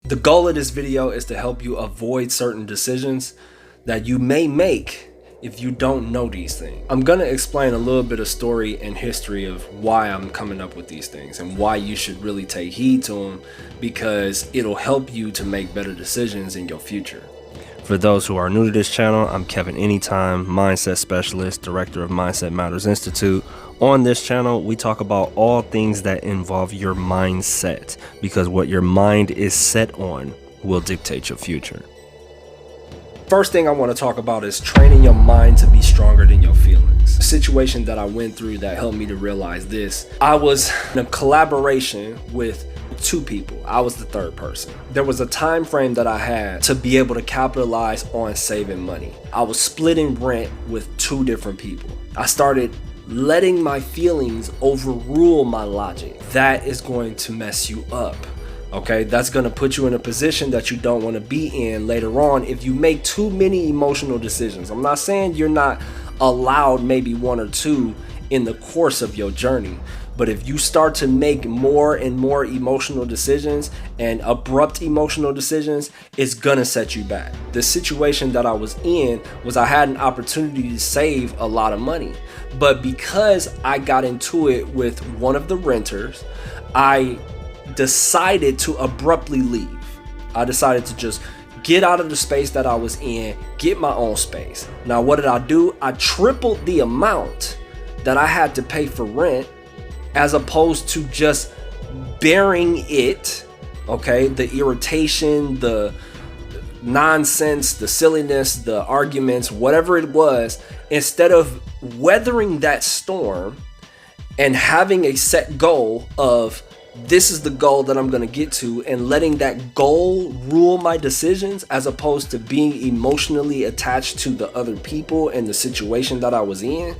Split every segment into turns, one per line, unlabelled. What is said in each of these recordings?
The goal of this video is to help you avoid certain decisions that you may make if you don't know these things. I'm gonna explain a little bit of story and history of why I'm coming up with these things and why you should really take heed to them, because it'll help you to make better decisions in your future. For those who are new to this channel, I'm Kevin Anytime, mindset specialist, director of Mindset Matters Institute. On this channel, we talk about all things that involve your mindset, because what your mind is set on will dictate your future. First thing I want to talk about is training your mind to be stronger than your feelings. A situation that I went through that helped me to realize this. I was in a collaboration with two people. I was the third person. There was a time frame that I had to be able to capitalize on saving money. I was splitting rent with two different people. I started letting my feelings overrule my logic. That is going to mess you up. Okay, that's going to put you in a position that you don't want to be in later on if you make too many emotional decisions. I'm not saying you're not allowed maybe one or two in the course of your journey, but if you start to make more and more emotional decisions and abrupt emotional decisions, it's gonna set you back. The situation that I was in was I had an opportunity to save a lot of money, but because I got into it with one of the renters, I decided to abruptly leave. I decided to just get out of the space that I was in, get my own space. Now, what did I do? I tripled the amount that I had to pay for rent, as opposed to just bearing it, okay, the irritation, the nonsense, the silliness, the arguments, whatever it was. Instead of weathering that storm and having a set goal of, this is the goal that I'm going to get to, and letting that goal rule my decisions, as opposed to being emotionally attached to the other people and the situation that I was in,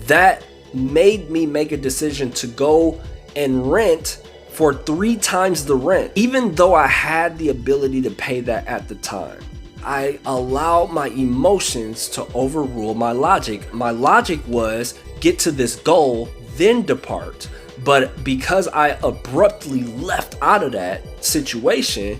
that made me make a decision to go and rent for 3 times the rent, even though I had the ability to pay that at the time. I allowed my emotions to overrule my logic. My logic was get to this goal, then depart. But because I abruptly left out of that situation,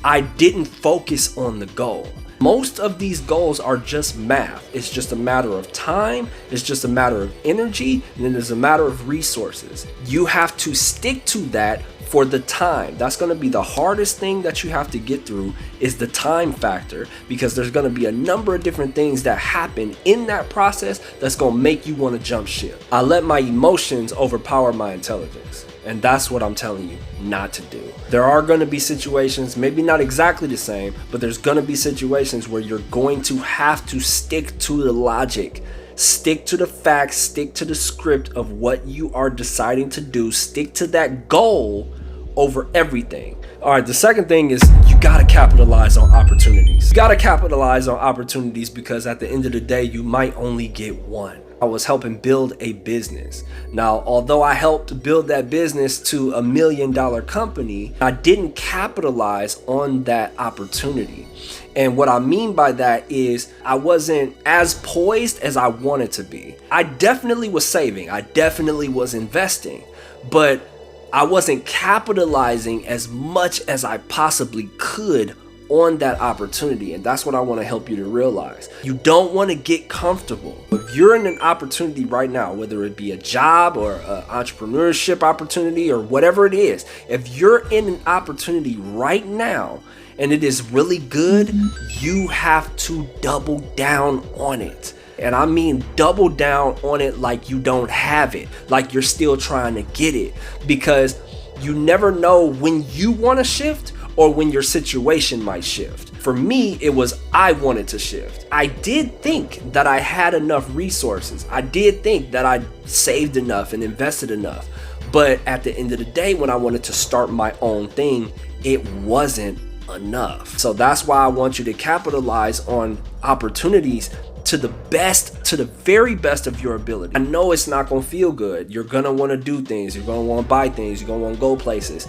I didn't focus on the goal. Most of these goals are just math. It's just a matter of time, it's just a matter of energy, and then there's a matter of resources. You have to stick to that for the time. That's going to be the hardest thing that you have to get through, is the time factor, because there's going to be a number of different things that happen in that process that's going to make you want to jump ship. I let my emotions overpower my intelligence, and that's what I'm telling you not to do. There are going to be situations, maybe not exactly the same, but there's going to be situations where you're going to have to stick to the logic. Stick to the facts, stick to the script of what you are deciding to do, stick to that goal over everything. All right, the second thing is you gotta capitalize on opportunities. You gotta capitalize on opportunities, because at the end of the day, you might only get one. I was helping build a business. Now, although I helped build that business to $1 million company, I didn't capitalize on that opportunity. And what I mean by that is I wasn't as poised as I wanted to be. I definitely was saving, I definitely was investing, but I wasn't capitalizing as much as I possibly could on that opportunity. And that's what I want to help you to realize. You don't want to get comfortable. If you're in an opportunity right now, whether it be a job or an entrepreneurship opportunity or whatever it is, if you're in an opportunity right now and it is really good, you have to double down on it. And I mean double down on it like you don't have it, like you're still trying to get it, because you never know when you want to shift or when your situation might shift. For me, it was I wanted to shift. I did think that I had enough resources. I did think that I saved enough and invested enough. But at the end of the day, when I wanted to start my own thing, it wasn't enough. So that's why I want you to capitalize on opportunities to the very best of your ability. I know it's not gonna feel good. You're gonna wanna do things, you're gonna wanna buy things, you're gonna wanna go places.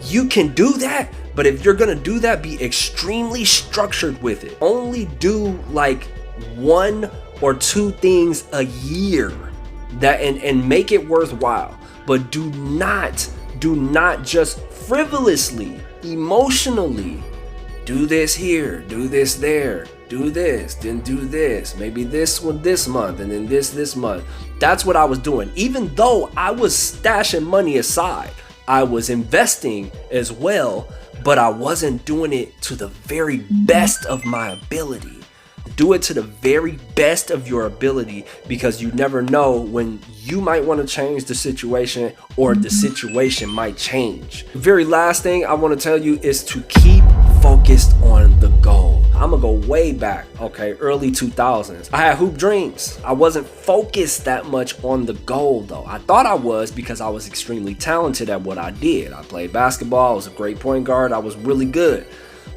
You can do that, but if you're gonna do that, be extremely structured with it. Only do like 1 or 2 things a year that and make it worthwhile. But do not just frivolously emotionally. Do this here, do this there, do this, then do this. Maybe this one this month, and then this month. That's what I was doing. Even though I was stashing money aside, I was investing as well, but I wasn't doing it to the very best of my ability. Do it to the very best of your ability, because you never know when you might want to change the situation or the situation might change. The very last thing I want to tell you is to keep focused on the goal. I'm gonna go way back, okay, early 2000s. I had hoop dreams. I wasn't focused that much on the goal though. I thought I was, because I was extremely talented at what I did. I played basketball, I was a great point guard, I was really good.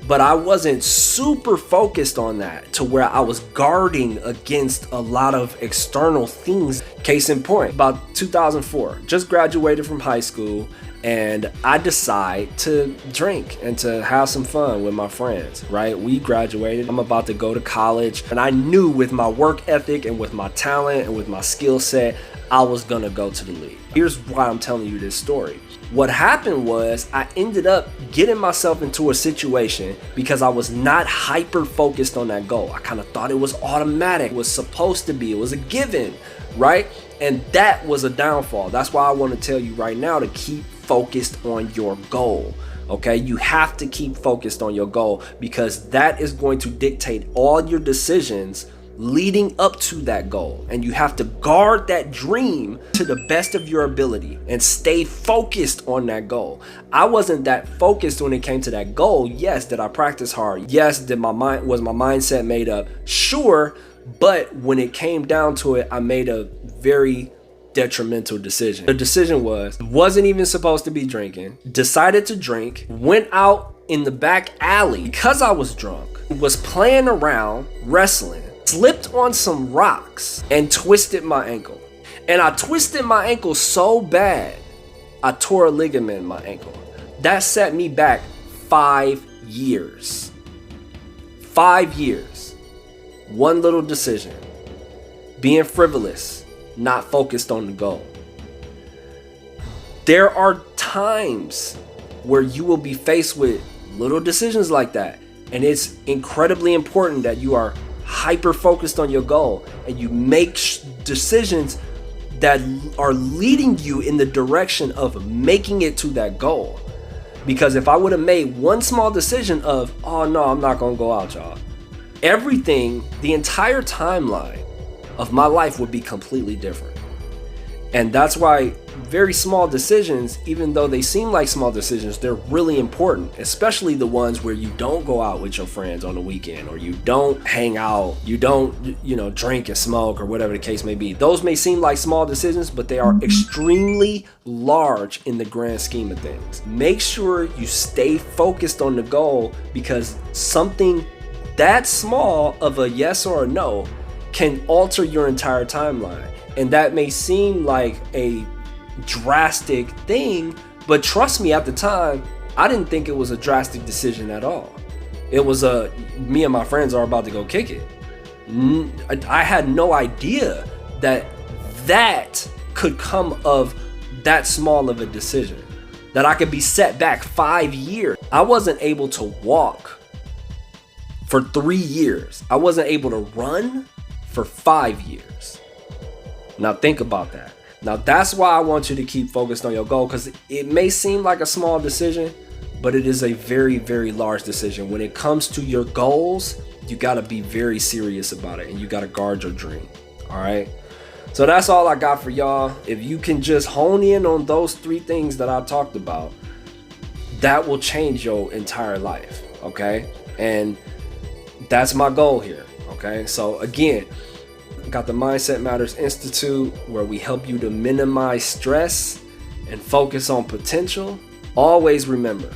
But I wasn't super focused on that to where I was guarding against a lot of external things. Case in point, about 2004, just graduated from high school, and I decide to drink and to have some fun with my friends, right? We graduated, I'm about to go to college, and I knew with my work ethic and with my talent and with my skill set, I was gonna go to the league. Here's why I'm telling you this story. What happened was I ended up getting myself into a situation because I was not hyper focused on that goal. I kind of thought it was automatic, it was supposed to be, it was a given, right? And that was a downfall. That's why I want to tell you right now to keep focused on your goal. Okay, you have to keep focused on your goal, because that is going to dictate all your decisions leading up to that goal. And you have to guard that dream to the best of your ability and stay focused on that goal. I wasn't that focused when it came to that goal. Yes, did I practice hard? Yes, did my mindset made up? Sure, but when it came down to it, I made a very detrimental decision. The decision wasn't even supposed to be drinking, decided to drink, went out in the back alley because I was drunk, was playing around, wrestling, slipped on some rocks and twisted my ankle. And I twisted my ankle so bad, I tore a ligament in my ankle. That set me back 5 years. 5 years. One little decision. Being frivolous, not focused on the goal. There are times where you will be faced with little decisions like that. And it's incredibly important that you are hyper focused on your goal and you make decisions that are leading you in the direction of making it to that goal. Because if I would have made one small decision of, oh no, I'm not gonna go out, y'all, everything, the entire timeline of my life would be completely different. And that's why very small decisions, even though they seem like small decisions, they're really important, especially the ones where you don't go out with your friends on the weekend, or you don't hang out, you don't, drink and smoke, or whatever the case may be. Those may seem like small decisions, but they are extremely large in the grand scheme of things. Make sure you stay focused on the goal, because something that small of a yes or a no can alter your entire timeline. And that may seem like a drastic thing, but trust me, at the time, I didn't think it was a drastic decision at all. It was me and my friends are about to go kick it. I had no idea that could come of that small of a decision, that I could be set back 5 years. I wasn't able to walk for 3 years. I wasn't able to run for 5 years. Now think about that. Now that's why I want you to keep focused on your goal, because it may seem like a small decision, but it is a very, very large decision. When it comes to your goals, you got to be very serious about it, and you got to guard your dream. All right. So that's all I got for y'all. If you can just hone in on those 3 things that I talked about, that will change your entire life. Okay. And that's my goal here. Okay. So again, got the Mindset Matters Institute, where we help you to minimize stress and focus on potential. Always remember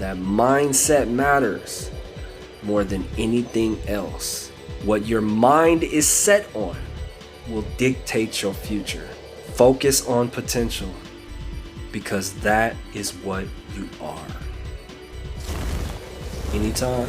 that mindset matters more than anything else. What your mind is set on will dictate your future. Focus on potential, because that is what you are. Anytime,